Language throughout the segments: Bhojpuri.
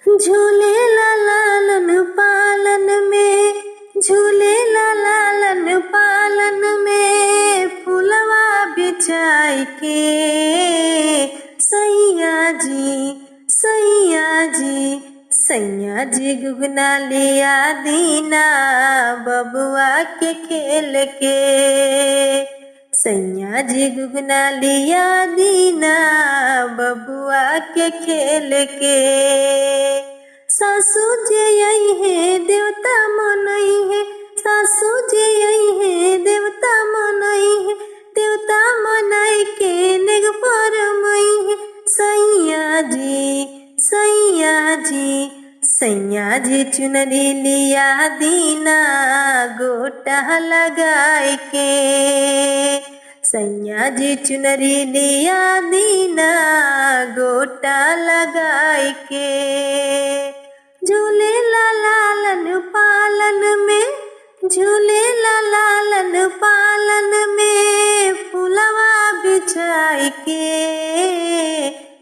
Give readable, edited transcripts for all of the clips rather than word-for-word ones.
झूले ला लालन पालन में, झूले ला लालन पालन में, फुलवा बिछाई के सैया जी, सैया जी, सैया जी गुगना लिया दीना बबुआ के खेल के। सैया जी गुगना लिया दीना बबुआ के खेल के। सासू जी आई है देवता मनई है, सासू जी आई है देवता मनई है, देवता मनाई के नेग परमई है। सैया जी, सैया जी, सैया जी चुनरी लिया दीना गोटा लगाए के। सैया जी चुनरी लिया दीना गोटा लगाए के। झूले ला लालन पालन में, झूले ला लालन पालन में, फुलवा बिछाई के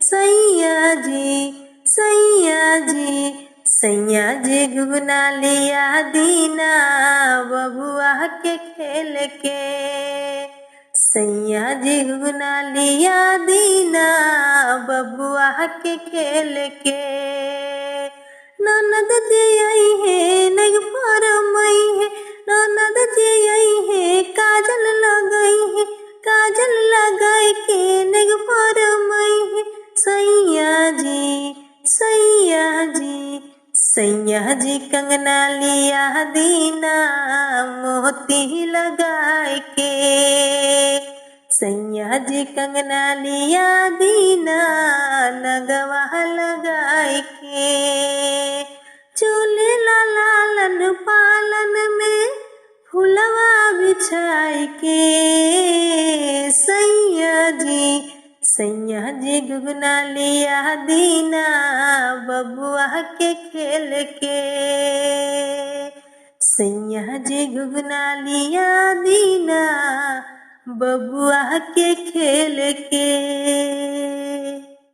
सैया जी, सैया जी, सैया जी गुगना लिया दीना बबुआ के खेल के। सैया जी गुगना लिया दीना बबुआ के खेल के। ननद जी आई है नग परमई है, ननद जी आई है काजल लगई है, काजल लगाई के नग परमई है। सैया जी, सैया जी, सैया जी कंगना लिया दीना मोती लगाए के। सैया जी कंगना लिया दीना नगवा लगाए के। झूले ला लालन पालन में, फुलवा बिछाई के सैया जी, सैया जी गुगना लिया दीना बबुआ के खेल के। सैया जी गुगना लिया दीना बबुआ के खेल के।